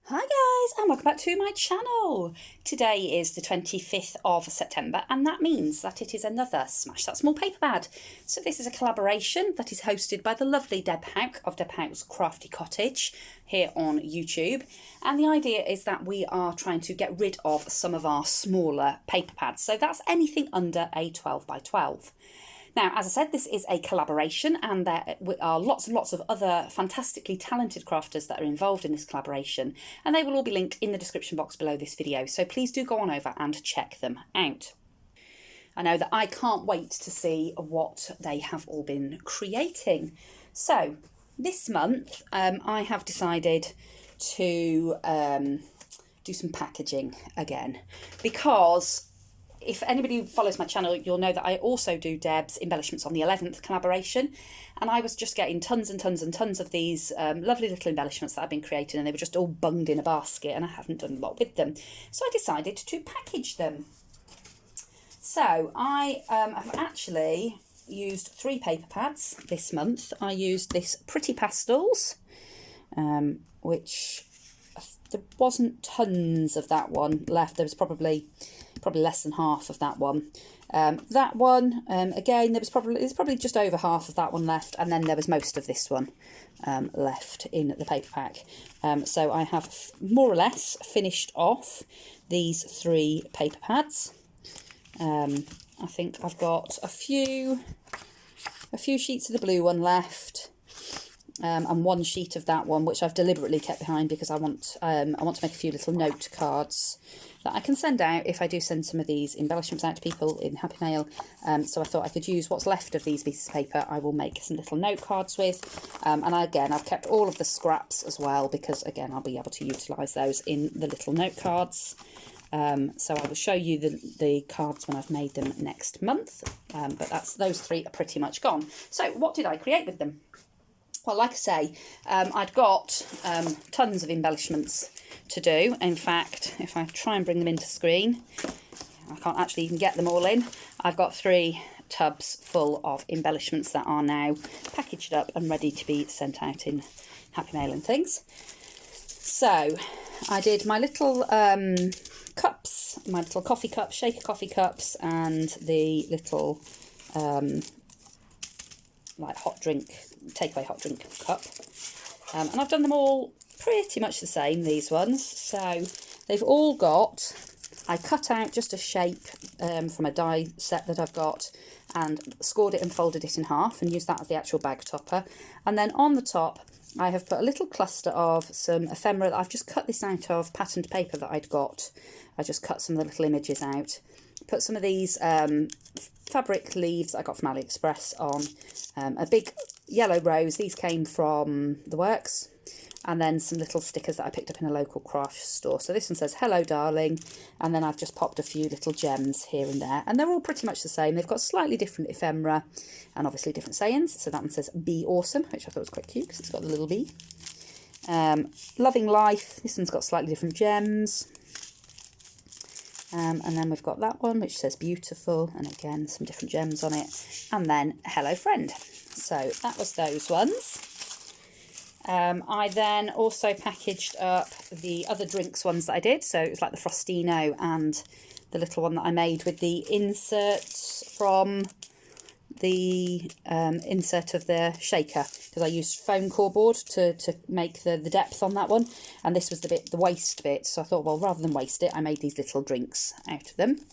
Hi guys, and welcome back to my channel. Today is the 25th of September, and that means that it is another Smash That Small Paperpad. So this is a collaboration that is hosted by the lovely Deb Houck of Deb Houck's Crafty Cottage here on YouTube. And the idea is that we are trying to get rid of some of our smaller paper pads. So that's anything under a 12 by 12. Now, as I said, this is a collaboration, and there are lots and lots of other fantastically talented crafters that are involved in this collaboration, and they will all be linked in the description box below this video, so please do go on over and check them out. I know that I can't wait to see what they have all been creating. So, this month I have decided to do some packaging again, because if anybody follows my channel, you'll know that I also do Deb's Embellishments on the 11th collaboration, and I was just getting tons and tons and tons of these lovely little embellishments that I've been creating, and they were just all bunged in a basket, and I haven't done a lot with them. So I decided to package them. So I have actually used 3 paper pads this month. I used this Pretty Pastels, which there wasn't tons of that one left. There was probably less than half of that one. That one, again, there's probably just over half of that one left, and then there was most of this one left in the paper pack. So I have more or less finished off these 3 paper pads. I think I've got a few sheets of the blue one left. And 1 sheet of that one, which I've deliberately kept behind because I want to make a few little note cards that I can send out if I do send some of these embellishments out to people in Happy Mail. So I thought I could use what's left of these pieces of paper. I will make some little note cards with. And again, I've kept all of the scraps as well because, again, I'll be able to utilise those in the little note cards. So I will show you the cards when I've made them next month. But those 3 are pretty much gone. So what did I create with them? Well, like I say, I'd got tons of embellishments to do. In fact, if I try and bring them into screen, I can't actually even get them all in. I've got 3 tubs full of embellishments that are now packaged up and ready to be sent out in Happy Mail and things. So I did my little cups, my little coffee cups, shaker coffee cups, and the little like takeaway hot drink cup, and I've done them all pretty much the same, these ones. So they've all got, I cut out just a shape from a die set that I've got and scored it and folded it in half and used that as the actual bag topper. And then on the top I have put a little cluster of some ephemera. I've just cut this out of patterned paper that I'd got. I just cut some of the little images out, put some of these fabric leaves I got from AliExpress on a big yellow rose. These came from The Works. And then some little stickers that I picked up in a local craft store. So this one says, "Hello, darling." And then I've just popped a few little gems here and there. And they're all pretty much the same. They've got slightly different ephemera and obviously different sayings. So that one says, "Be awesome," which I thought was quite cute because it's got the little bee. "Loving life." This one's got slightly different gems. And then we've got that one, which says "beautiful," and again, some different gems on it. And then "hello, friend." So that was those ones. I then also packaged up the other drinks ones that I did. So it was like the Frostino and the little one that I made with the inserts from the insert of the shaker, because I used foam core board to make the depth on that one, and this was the waste bit. So I thought, well, rather than waste it, I made these little drinks out of them.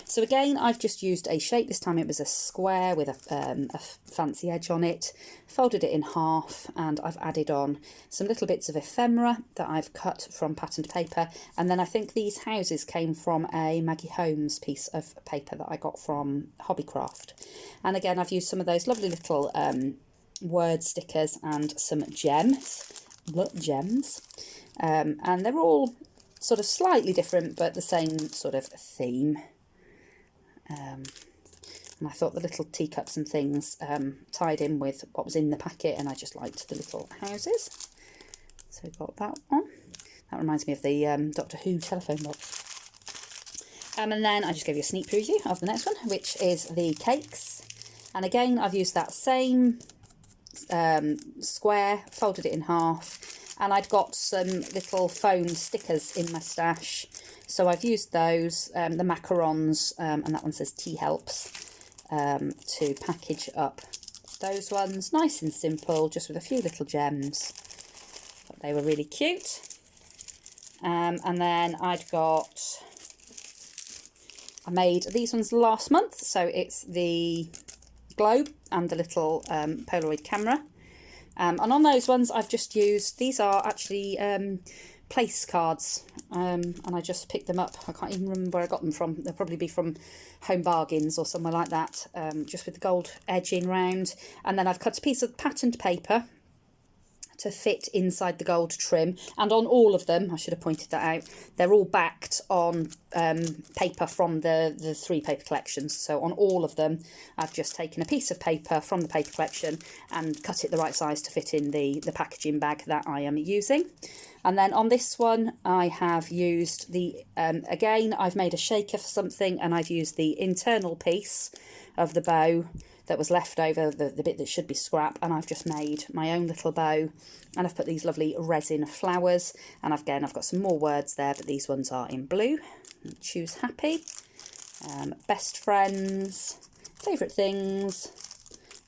So again, I've just used a shape. This time it was a square with a fancy edge on it, folded it in half, and I've added on some little bits of ephemera that I've cut from patterned paper. And then I think these houses came from a Maggie Holmes piece of paper that I got from Hobbycraft. And again, I've used some of those lovely little word stickers and some gems. And they're all sort of slightly different, but the same sort of theme. And I thought the little teacups and things tied in with what was in the packet, and I just liked the little houses. So we got that one. That reminds me of the Doctor Who telephone box. And then I just gave you a sneak preview of the next one, which is the cakes. And again, I've used that same square, folded it in half, and I'd got some little foam stickers in my stash, so I've used those, the macarons, and that one says tea helps, to package up those ones. Nice and simple, just with a few little gems. Thought they were really cute. And then I made these ones last month, so it's the globe and the little Polaroid camera. And on those ones I've just used, these are actually place cards, and I just picked them up. I can't even remember where I got them from. They'll probably be from Home Bargains or somewhere like that, just with the gold edging round. And then I've cut a piece of patterned paper to fit inside the gold trim, and on all of them, I should have pointed that out, they're all backed on paper from the 3 paper collections. So on all of them I've just taken a piece of paper from the paper collection and cut it the right size to fit in the packaging bag that I am using. And then on this one I have used the, again, I've made a shaker for something, and I've used the internal piece of the bow that was left over, the bit that should be scrap, and I've just made my own little bow, and I've put these lovely resin flowers, and I've got some more words there, but these ones are in blue. Choose happy, best friends, favourite things,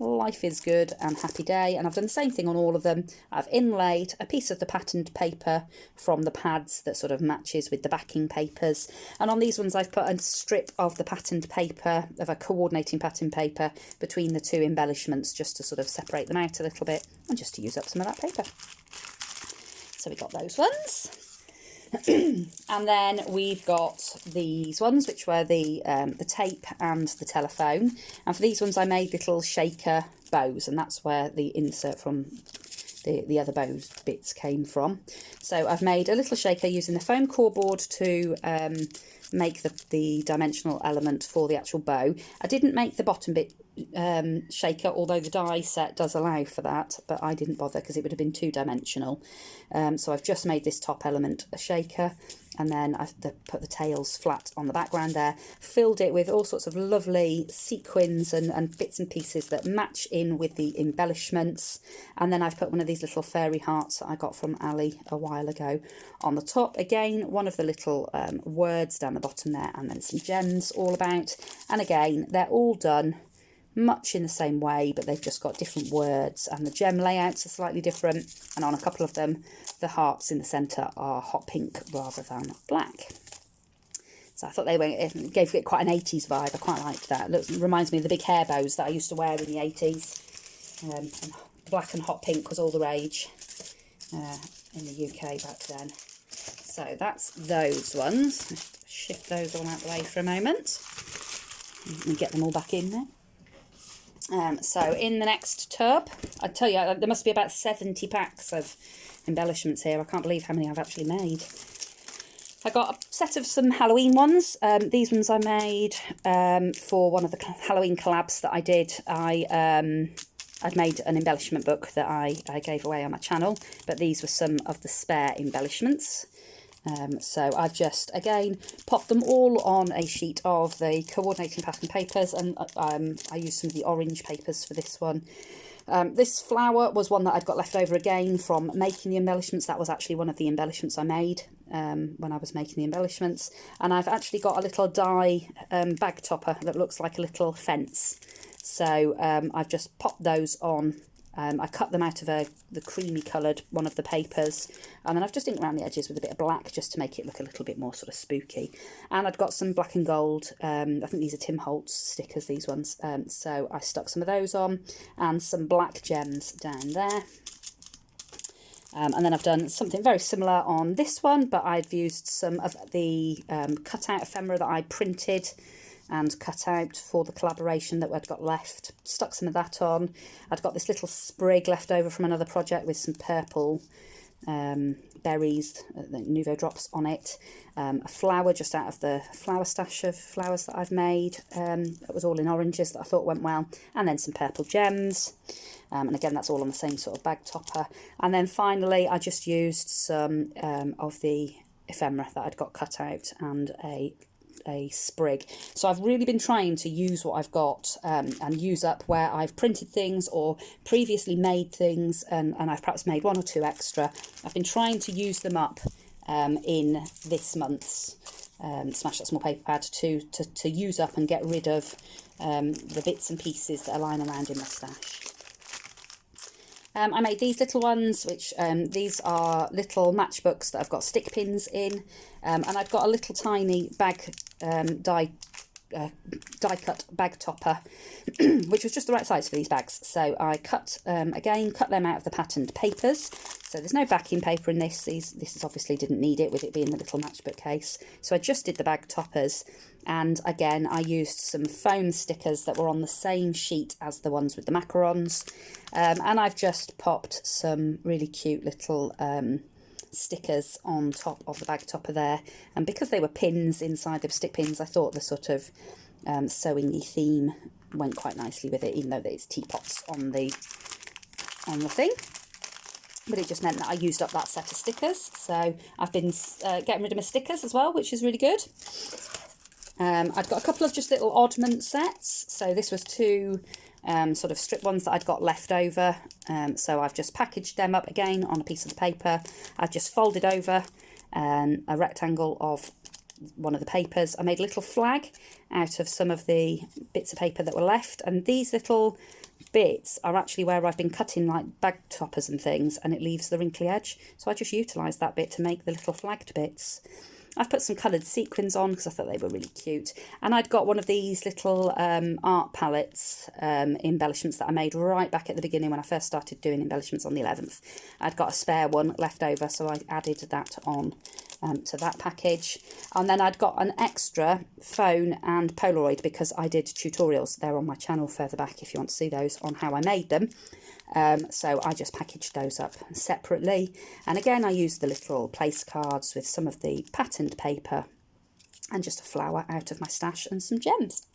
life is good, and happy day. And I've done the same thing on all of them. I've inlaid a piece of the patterned paper from the pads that sort of matches with the backing papers, and on these ones I've put a strip of the patterned paper, of a coordinating pattern paper, between the 2 embellishments, just to sort of separate them out a little bit and just to use up some of that paper. So we got those ones. And then we've got these ones, which were the tape and the telephone. And for these ones I made little shaker bows, and that's where the insert from the other bows bits came from. So I've made a little shaker using the foam core board to make the dimensional element for the actual bow. I didn't make the bottom bit shaker, although the die set does allow for that, but I didn't bother because it would have been 2-dimensional. So I've just made this top element a shaker, and then I've put the tails flat on the background there, filled it with all sorts of lovely sequins and bits and pieces that match in with the embellishments, and then I've put one of these little fairy hearts that I got from Ali a while ago on the top. Again, one of the little words down the bottom there, and then some gems all about. And again, they're all done much in the same way, but they've just got different words, and the gem layouts are slightly different, and on a couple of them the hearts in the centre are hot pink rather than black. So I thought it gave it quite an 80s vibe. I quite liked that. It reminds me of the big hair bows that I used to wear in the 80s. And black and hot pink was all the rage in the UK back then. So that's those ones. Shift those all out the way for a moment and get them all back in there. So in the next tub, I tell you, there must be about 70 packs of embellishments here. I can't believe how many I've actually made. I got a set of some Halloween ones. These ones I made for one of the Halloween collabs that I did. I'd made an embellishment book that I gave away on my channel, but these were some of the spare embellishments. So I've just, again, popped them all on a sheet of the coordinating pattern papers, and I used some of the orange papers for this one. This flower was one that I'd got left over again from making the embellishments. That was actually one of the embellishments I made when I was making the embellishments. And I've actually got a little die bag topper that looks like a little fence. So I've just popped those on. I cut them out of the creamy coloured one of the papers, and then I've just inked around the edges with a bit of black just to make it look a little bit more sort of spooky. And I've got some black and gold, I think these are Tim Holtz stickers, these ones, so I stuck some of those on, and some black gems down there. And then I've done something very similar on this one, but I've used some of the cutout ephemera that I printed and cut out for the collaboration that I'd got left. Stuck some of that on. I'd got this little sprig left over from another project with some purple berries, Nouveau drops on it. A flower just out of the flower stash of flowers that I've made. That was all in oranges that I thought went well. And then some purple gems. And again, that's all on the same sort of bag topper. And then finally, I just used some of the ephemera that I'd got cut out and a a sprig. So I've really been trying to use what I've got and use up where I've printed things or previously made things, and I've perhaps made 1 or 2 extra. I've been trying to use them up in this month's Smash That Small Paper Pad to use up and get rid of the bits and pieces that are lying around in my stash. I made these little ones, which these are little matchbooks that I've got stick pins in, and I've got a little tiny bag die cut bag topper, which was just the right size for these bags. So I cut them out of the patterned papers. So there's no backing paper in this. This is obviously didn't need it with it being the little matchbook case. So I just did the bag toppers, and again I used some foam stickers that were on the same sheet as the ones with the macarons, and I've just popped some really cute little stickers on top of the bag topper there, and because they were pins inside, they were stick pins, I thought the sort of sewing-y theme went quite nicely with it, even though there's teapots on the thing. But it just meant that I used up that set of stickers. So I've been getting rid of my stickers as well, which is really good. I've got a couple of just little oddment sets. So this was 2 sort of strip ones that I'd got left over. So I've just packaged them up again on a piece of the paper. I've just folded over a rectangle of one of the papers. I made a little flag out of some of the bits of paper that were left, and these little bits are actually where I've been cutting like bag toppers and things, and it leaves the wrinkly edge, so I just utilised that bit to make the little flagged bits. I've put some coloured sequins on because I thought they were really cute, and I'd got one of these little art palettes embellishments that I made right back at the beginning when I first started doing embellishments on the 11th. I'd got a spare one left over, so I added that on to that package. And then I'd got an extra phone and Polaroid because I did tutorials. They're on my channel further back if you want to see those on how I made them. So I just packaged those up separately, and again I used the little place cards with some of the patterned paper and just a flower out of my stash and some gems.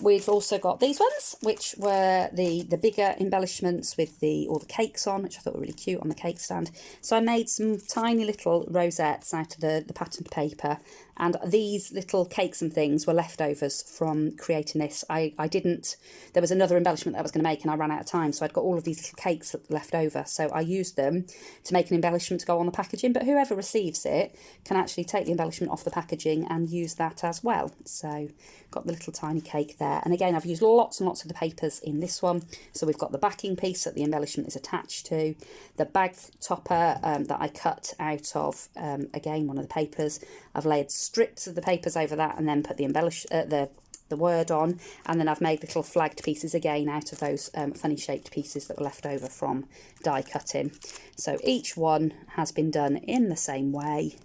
We've also got these ones, which were the bigger embellishments with all the cakes on, which I thought were really cute on the cake stand. So I made some tiny little rosettes out of the patterned paper, and these little cakes and things were leftovers from creating this. There was another embellishment that I was going to make and I ran out of time, so I'd got all of these little cakes left over, so I used them to make an embellishment to go on the packaging, but whoever receives it can actually take the embellishment off the packaging and use that as well. So got the little tiny cake there, and again I've used lots and lots of the papers in this one. So we've got the backing piece that the embellishment is attached to, the bag topper that I cut out of again one of the papers. I've layered strips of the papers over that and then put the word on, and then I've made little flagged pieces again out of those funny shaped pieces that were left over from die cutting. So each one has been done in the same way,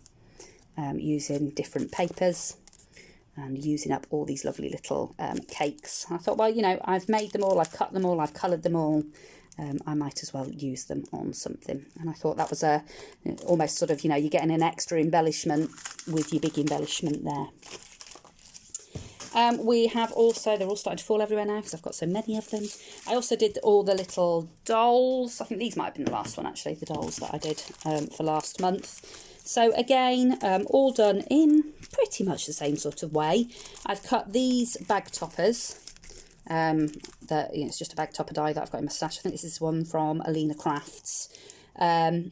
using different papers and using up all these lovely little cakes. I thought, well, you know, I've made them all, I've cut them all, I've coloured them all, I might as well use them on something. And I thought that was almost sort of, you know, you're getting an extra embellishment with your big embellishment there. We have also, they're all starting to fall everywhere now because I've got so many of them. I also did all the little dolls. I think these might have been the last one actually, the dolls that I did for last month. So again, all done in pretty much the same sort of way. I've cut these bag toppers. It's just a bag topper die that I've got in my stash. I think this is one from Alina Crafts. And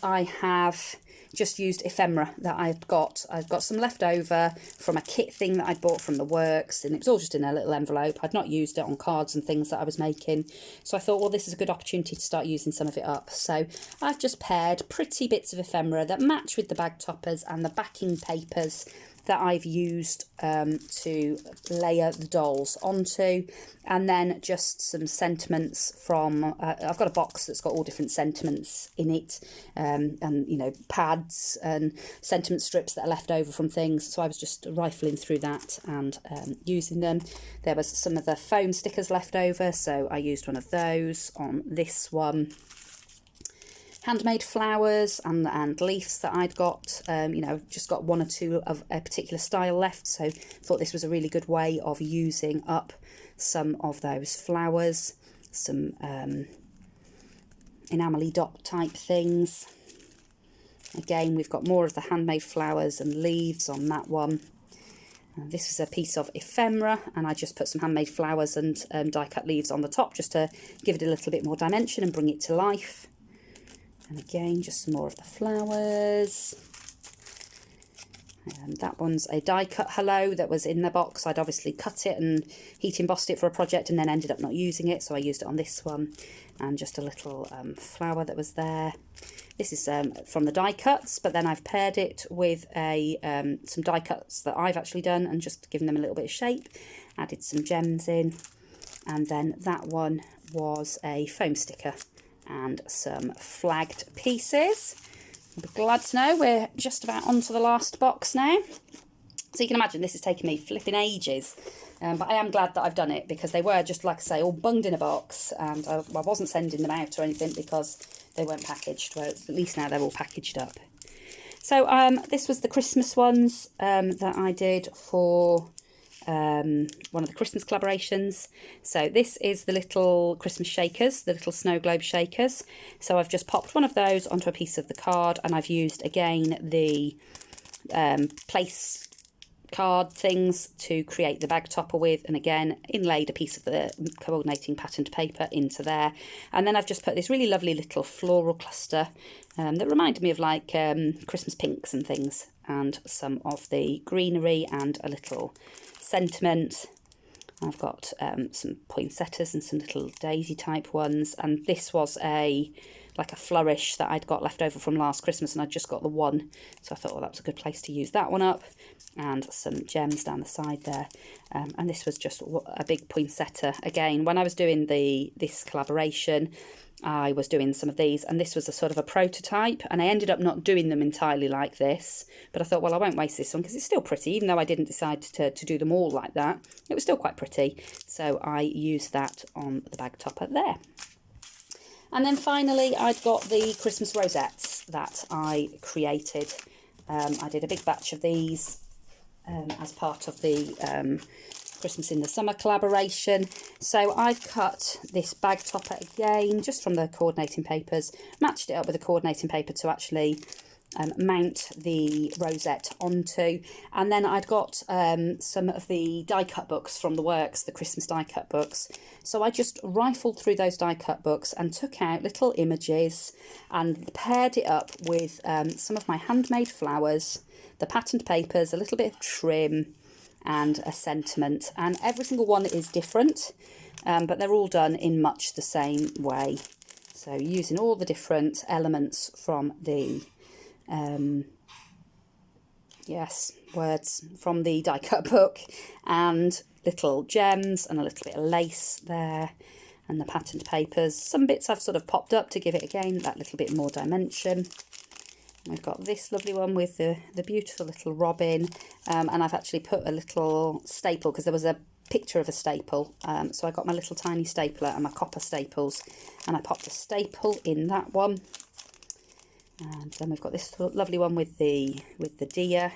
I have just used ephemera that I've got some left over from a kit thing that I'd bought from the works, and it was all just in a little envelope. I'd not used it on cards and things that I was making, so I thought, well, this is a good opportunity to start using some of it up. So I've just paired pretty bits of ephemera that match with the bag toppers and the backing papers that I've used to layer the dolls onto, and then just some sentiments from, I've got a box that's got all different sentiments in it, and, you know, pads and sentiment strips that are left over from things, so I was just rifling through that and using them. There was some of the foam stickers left over, so I used one of those on this one. Handmade flowers and leaves that I'd got, you know, just got 1 or 2 of a particular style left, so thought this was a really good way of using up some of those flowers, some enamel dot type things. Again, we've got more of the handmade flowers and leaves on that one. This is a piece of ephemera, and I just put some handmade flowers and die-cut leaves on the top just to give it a little bit more dimension and bring it to life. And again, just some more of the flowers. That one's a die-cut hello that was in the box. I'd obviously cut it and heat embossed it for a project and then ended up not using it, so I used it on this one. And just a little flower that was there. This is from the die cuts, but then I've paired it with some die cuts that I've actually done and just given them a little bit of shape. Added some gems in. And then that one was a foam sticker and some flagged pieces. You'll be glad to know we're just about onto the last box now. So you can imagine this has taken me flipping ages. But I am glad that I've done it because they were, just like I say, all bunged in a box, and I wasn't sending them out or anything because they weren't packaged. Well, at least now they're all packaged up. So this was the Christmas ones that I did for one of the Christmas collaborations. So this is the little Christmas shakers, the little snow globe shakers. So I've just popped one of those onto a piece of the card, and I've used again the place card things to create the bag topper with, and again inlaid a piece of the coordinating patterned paper into there. And then I've just put this really lovely little floral cluster that reminded me of like Christmas pinks and things, and some of the greenery and a little sentiment. I've got some poinsettias and some little daisy type ones, and this was like a flourish that I'd got left over from last Christmas, and I'd just got the one, so I thought, well, that was a good place to use that one up. And some gems down the side there, and this was just a big poinsettia. Again, when I was doing this collaboration, I was doing some of these, and this was a sort of a prototype, and I ended up not doing them entirely like this, but I thought, well, I won't waste this one because it's still pretty, even though I didn't decide to do them all like that. It was still quite pretty, so I used that on the bag topper there. And then finally, I'd got the Christmas rosettes that I created. I did a big batch of these as part of the Christmas in the Summer collaboration. So I've cut this bag topper again, just from the coordinating papers, matched it up with the coordinating paper to actually mount the rosette onto. And then I'd got some of the die cut books from the works, the Christmas die cut books. So I just rifled through those die cut books and took out little images and paired it up with some of my handmade flowers, the patterned papers, a little bit of trim and a sentiment. And every single one is different, but they're all done in much the same way. So using all the different elements from the words from the die cut book, and little gems and a little bit of lace there, and the patterned papers. Some bits I've sort of popped up to give it again that little bit more dimension. We've got this lovely one with the beautiful little robin, and I've actually put a little staple because there was a picture of a staple, so I got my little tiny stapler and my copper staples, and I popped a staple in that one. And then we've got this lovely one with the deer,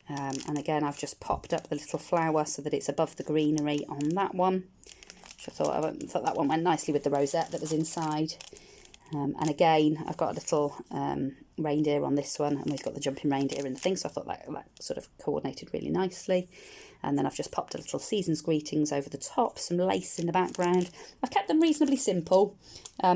and again I've just popped up the little flower so that it's above the greenery on that one, which I thought that one went nicely with the rosette that was inside. And again, I've got a little reindeer on this one, and we've got the jumping reindeer in the thing, so I thought that sort of coordinated really nicely. And then I've just popped a little season's greetings over the top, some lace in the background. I've kept them reasonably simple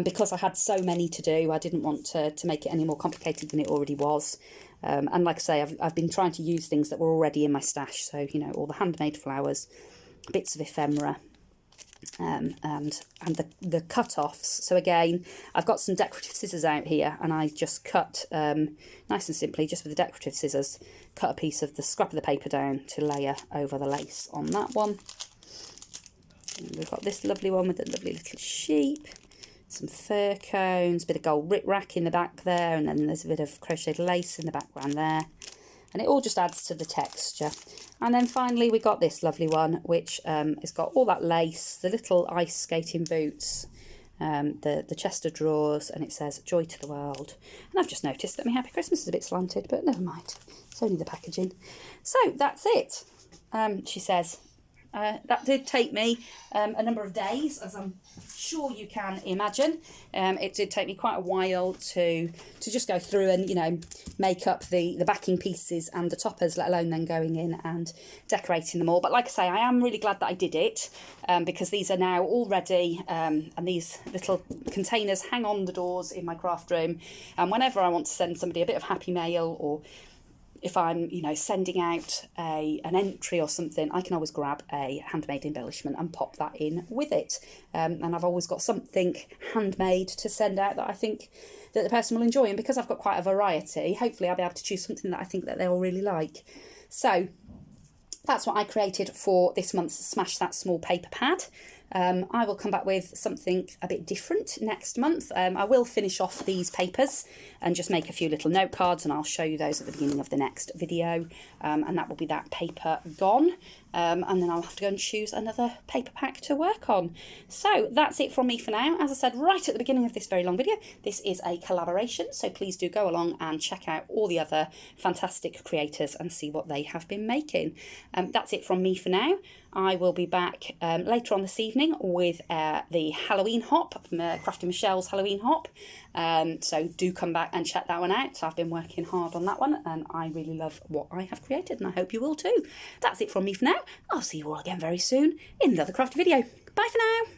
because I had so many to do. I didn't want to make it any more complicated than it already was. And like I say, I've been trying to use things that were already in my stash. So, you know, all the handmade flowers, bits of ephemera, and the cut-offs. So again, I've got some decorative scissors out here, and I just cut nice and simply, just with the decorative scissors, cut a piece of the scrap of the paper down to layer over the lace on that one. And we've got this lovely one with a lovely little sheep, some fir cones, a bit of gold rick-rack in the back there, and then there's a bit of crocheted lace in the background there. And it all just adds to the texture. And then finally we got this lovely one, which has got all that lace, the little ice skating boots, the chest of drawers, and it says "Joy to the World." And I've just noticed that my Happy Christmas is a bit slanted, but never mind. It's only the packaging. So that's it. She says, that did take me a number of days, as I'm sure you can imagine. It did take me quite a while to just go through and, you know, make up the backing pieces and the toppers, let alone then going in and decorating them all. But like I say, I am really glad that I did it, because these are now all ready, and these little containers hang on the doors in my craft room. And whenever I want to send somebody a bit of happy mail, or if I'm, you know, sending out an entry or something, I can always grab a handmade embellishment and pop that in with it. And I've always got something handmade to send out that I think that the person will enjoy. And because I've got quite a variety, hopefully I'll be able to choose something that I think that they'll really like. So that's what I created for this month's Smash That Small Paper Pad. I will come back with something a bit different next month. I will finish off these papers and just make a few little note cards, and I'll show you those at the beginning of the next video, and that will be that paper gone. And then I'll have to go and choose another paper pack to work on. So that's it from me for now. As I said right at the beginning of this very long video, this is a collaboration, so please do go along and check out all the other fantastic creators and see what they have been making. That's it from me for now. I will be back later on this evening with the Halloween hop, from Crafty Michelle's Halloween hop. So do come back and check that one out. So I've been working hard on that one, and I really love what I have created, and I hope you will too. That's it from me for now. I'll see you all again very soon in another crafty video. Bye for now.